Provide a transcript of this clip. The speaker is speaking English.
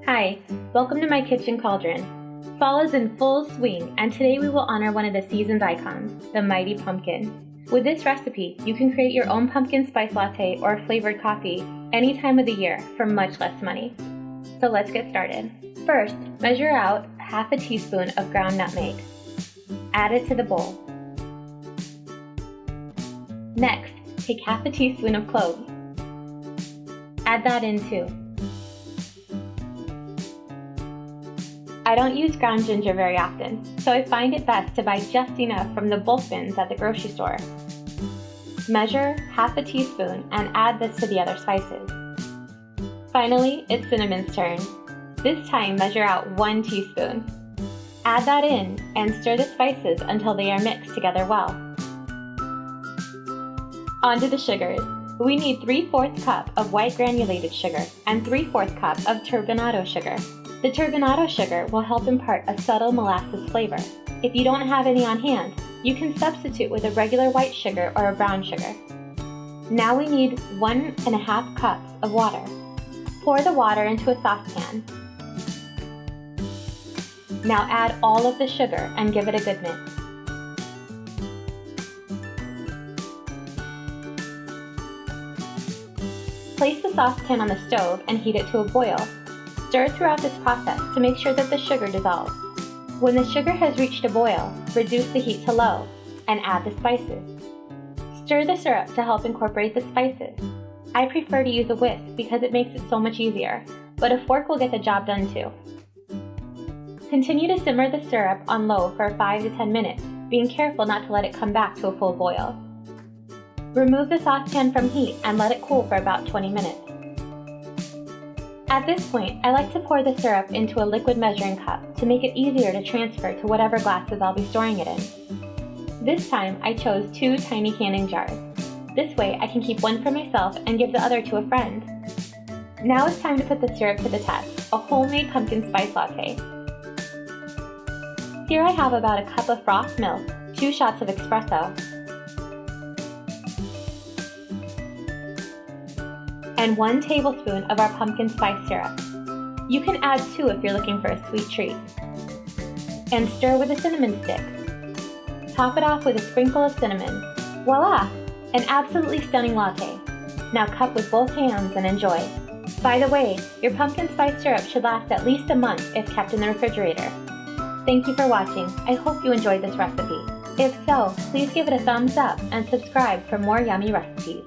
Hi, welcome to my kitchen cauldron. Fall is in full swing, and today we will honor one of the season's icons, the mighty pumpkin. With this recipe, you can create your own pumpkin spice latte or flavored coffee any time of the year for much less money. So let's get started. First, measure out half a teaspoon of ground nutmeg. Add it to the bowl. Next, take half a teaspoon of cloves. Add that in too. I don't use ground ginger very often, so I find it best to buy just enough from the bulk bins at the grocery store. Measure half a teaspoon and add this to the other spices. Finally, it's cinnamon's turn. This time measure out 1 teaspoon. Add that in and stir the spices until they are mixed together well. Onto the sugars. We need 3/4 cup of white granulated sugar and 3/4 cup of turbinado sugar. The turbinado sugar will help impart a subtle molasses flavor. If you don't have any on hand, you can substitute with a regular white sugar or a brown sugar. Now we need 1½ cups of water. Pour the water into a saucepan. Now add all of the sugar and give it a good mix. Place the saucepan on the stove and heat it to a boil. Stir throughout this process to make sure that the sugar dissolves. When the sugar has reached a boil, reduce the heat to low and add the spices. Stir the syrup to help incorporate the spices. I prefer to use a whisk because it makes it so much easier, but a fork will get the job done too. Continue to simmer the syrup on low for 5 to 10 minutes, being careful not to let it come back to a full boil. Remove the saucepan from heat and let it cool for about 20 minutes. At this point, I like to pour the syrup into a liquid measuring cup to make it easier to transfer to whatever glasses I'll be storing it in. This time, I chose 2 tiny canning jars. This way, I can keep one for myself and give the other to a friend. Now it's time to put the syrup to the test, a homemade pumpkin spice latte. Here I have about a cup of frothed milk, 2 shots of espresso, and 1 tablespoon of our pumpkin spice syrup. You can add 2 if you're looking for a sweet treat. And stir with a cinnamon stick. Top it off with a sprinkle of cinnamon. Voila! An absolutely stunning latte. Now cup with both hands and enjoy. By the way, your pumpkin spice syrup should last at least a month if kept in the refrigerator. Thank you for watching. I hope you enjoyed this recipe. If so, please give it a thumbs up and subscribe for more yummy recipes.